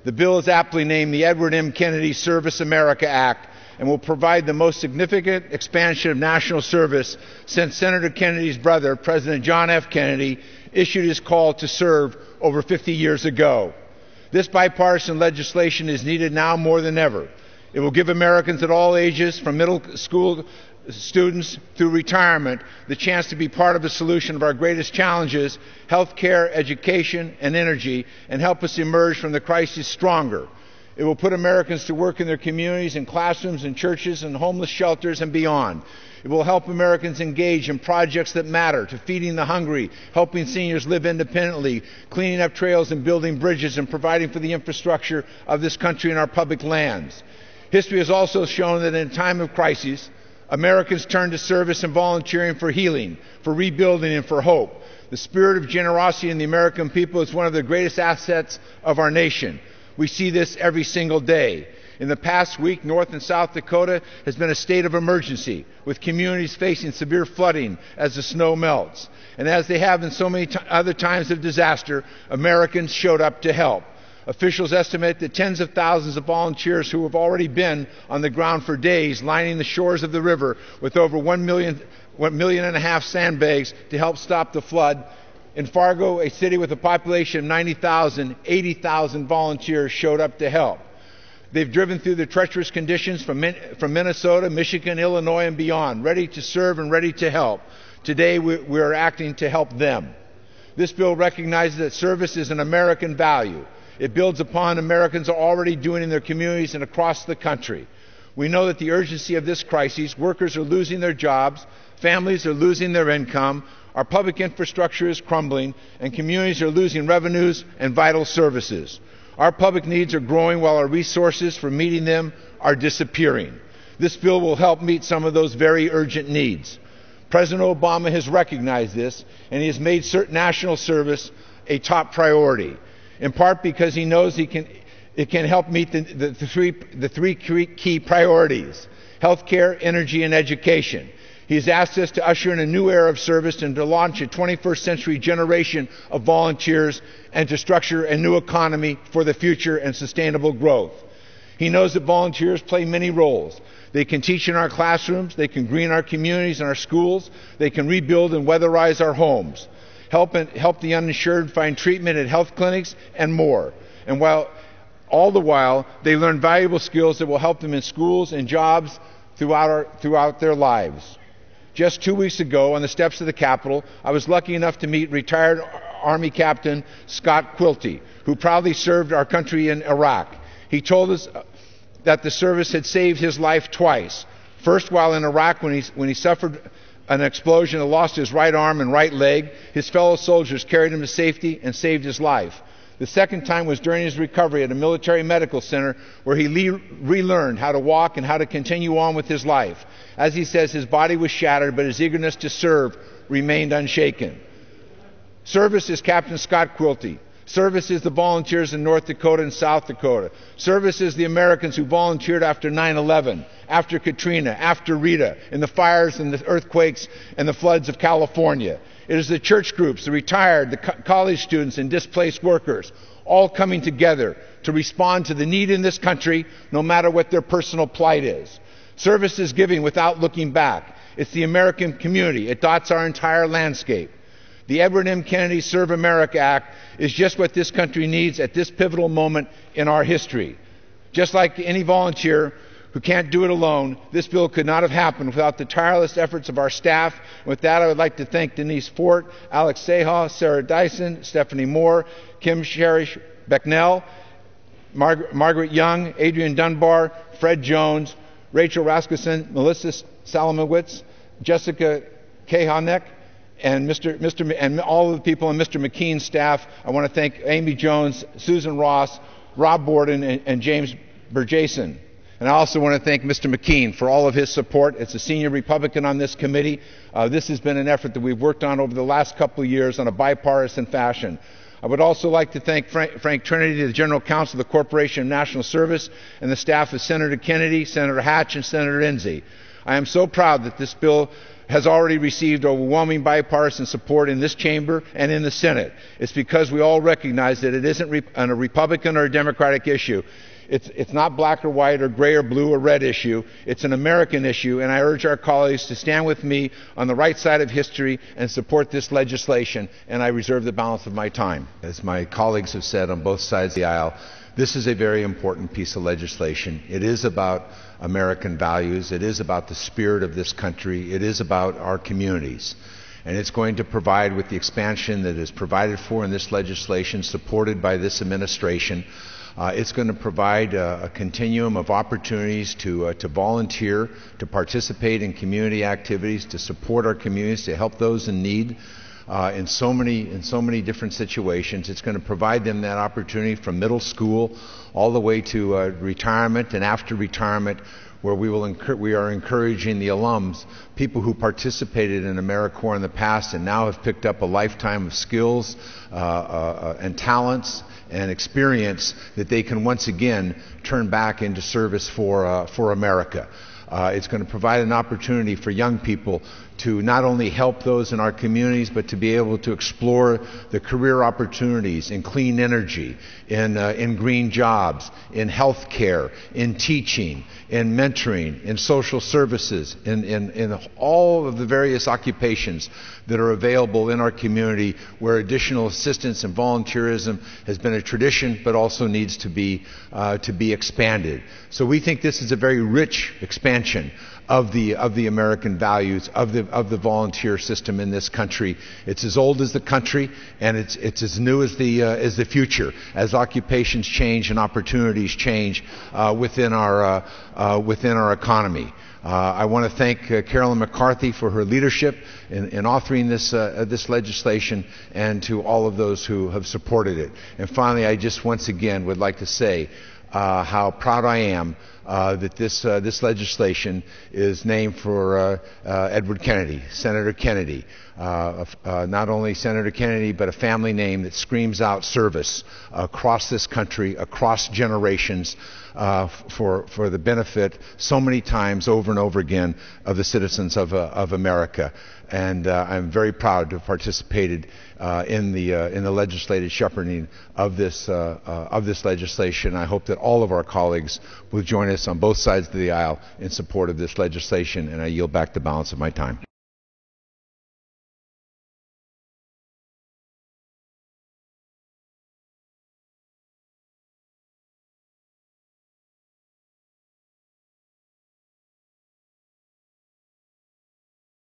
The bill is aptly named the Edward M. Kennedy Service America Act and will provide the most significant expansion of national service since Senator Kennedy's brother, President John F. Kennedy, issued his call to serve over 50 years ago. This bipartisan legislation is needed now more than ever. It will give Americans at all ages, from middle school students through retirement, the chance to be part of a solution of our greatest challenges, health care, education, and energy, and help us emerge from the crisis stronger. It will put Americans to work in their communities, in classrooms, in churches, and homeless shelters, and beyond. It will help Americans engage in projects that matter, to feeding the hungry, helping seniors live independently, cleaning up trails and building bridges, and providing for the infrastructure of this country and our public lands. History has also shown that in a time of crisis, Americans turn to service and volunteering for healing, for rebuilding, and for hope. The spirit of generosity in the American people is one of the greatest assets of our nation. We see this every single day. In the past week, North and South Dakota has been a state of emergency, with communities facing severe flooding as the snow melts. And as they have in so many other times of disaster, Americans showed up to help. Officials estimate that tens of thousands of volunteers who have already been on the ground for days lining the shores of the river with over 1.5 million sandbags to help stop the flood. In Fargo, a city with a population of 90,000, 80,000 volunteers showed up to help. They've driven through the treacherous conditions from Minnesota, Michigan, Illinois, and beyond, ready to serve and ready to help. Today, we are acting to help them. This bill recognizes that service is an American value. It builds upon Americans are already doing in their communities and across the country. We know that the urgency of this crisis, workers are losing their jobs, families are losing their income, our public infrastructure is crumbling, and communities are losing revenues and vital services. Our public needs are growing while our resources for meeting them are disappearing. This bill will help meet some of those very urgent needs. President Obama has recognized this, and he has made national service a top priority, in part because he knows it can help meet the three key priorities: health care, energy, and education. He has asked us to usher in a new era of service and to launch a 21st century generation of volunteers and to structure a new economy for the future and sustainable growth. He knows that volunteers play many roles. They can teach in our classrooms, they can green our communities and our schools, they can rebuild and weatherize our homes, help the uninsured find treatment at health clinics, and more. And all the while, they learn valuable skills that will help them in schools and jobs throughout their lives. Just 2 weeks ago, on the steps of the Capitol, I was lucky enough to meet retired Army Captain Scott Quilty, who proudly served our country in Iraq. He told us that the service had saved his life twice. First, while in Iraq, when he suffered an explosion and lost his right arm and right leg, his fellow soldiers carried him to safety and saved his life. The second time was during his recovery at a military medical center, where he relearned how to walk and how to continue on with his life. As he says, his body was shattered, but his eagerness to serve remained unshaken. Service is Captain Scott Quilty. Service is the volunteers in North Dakota and South Dakota. Service is the Americans who volunteered after 9/11, after Katrina, after Rita, in the fires and the earthquakes and the floods of California. It is the church groups, the retired, the college students, and displaced workers, all coming together to respond to the need in this country, no matter what their personal plight is. Service is giving without looking back. It's the American community. It dots our entire landscape. The Edward M. Kennedy Serve America Act is just what this country needs at this pivotal moment in our history. Just like any volunteer who can't do it alone, this bill could not have happened without the tireless efforts of our staff. With that, I would like to thank Denise Fort, Alex Seha, Sarah Dyson, Stephanie Moore, Kim Cherish Becknell, Margaret Young, Adrian Dunbar, Fred Jones, Rachel Rasmussen, Melissa Salamowitz, Jessica Kahanek, and and all of the people on Mr. McKean's staff. I want to thank Amy Jones, Susan Ross, Rob Borden, and James Berjason. And I also want to thank Mr. McKean for all of his support. As a senior Republican on this committee, this has been an effort that we've worked on over the last couple of years in a bipartisan fashion. I would also like to thank Frank Trinity, the General Counsel of the Corporation of National Service, and the staff of Senator Kennedy, Senator Hatch, and Senator Enzi. I am so proud that this bill has already received overwhelming bipartisan support in this chamber and in the Senate. It's because we all recognize that it isn't a Republican or a Democratic issue. It's not black or white or gray or blue or red issue. It's an American issue, and I urge our colleagues to stand with me on the right side of history and support this legislation, and I reserve the balance of my time. As my colleagues have said on both sides of the aisle, this is a very important piece of legislation. It is about American values. It is about the spirit of this country. It is about our communities. And it's going to provide, with the expansion that is provided for in this legislation, supported by this administration, it's going to provide a continuum of opportunities to volunteer, to participate in community activities, to support our communities, to help those in need in so many different situations. It's going to provide them that opportunity from middle school all the way to retirement and after retirement, where we are encouraging the alums, people who participated in AmeriCorps in the past and now have picked up a lifetime of skills and talents and experience, that they can once again turn back into service for America. It's going to provide an opportunity for young people to not only help those in our communities, but to be able to explore the career opportunities in clean energy, in green jobs, in health care, in teaching, in mentoring, in social services, in all of the various occupations that are available in our community, where additional assistance and volunteerism has been a tradition but also needs to be expanded. So we think this is a very rich expansion of the American values, of the volunteer system in this country. It's as old as the country, and it's as new as the future, as occupations change and opportunities change within our economy. I want to thank Carolyn McCarthy for her leadership in authoring this legislation, and to all of those who have supported it. And finally, I just once again would like to say how proud I am that this legislation is named for Edward Kennedy, Senator Kennedy. Not only Senator Kennedy, but a family name that screams out service across this country, across generations, for the benefit so many times over and over again of the citizens of America. And I'm very proud to have participated in the legislative shepherding of this legislation. I hope that all of our colleagues will join us on both sides of the aisle in support of this legislation, and I yield back the balance of my time.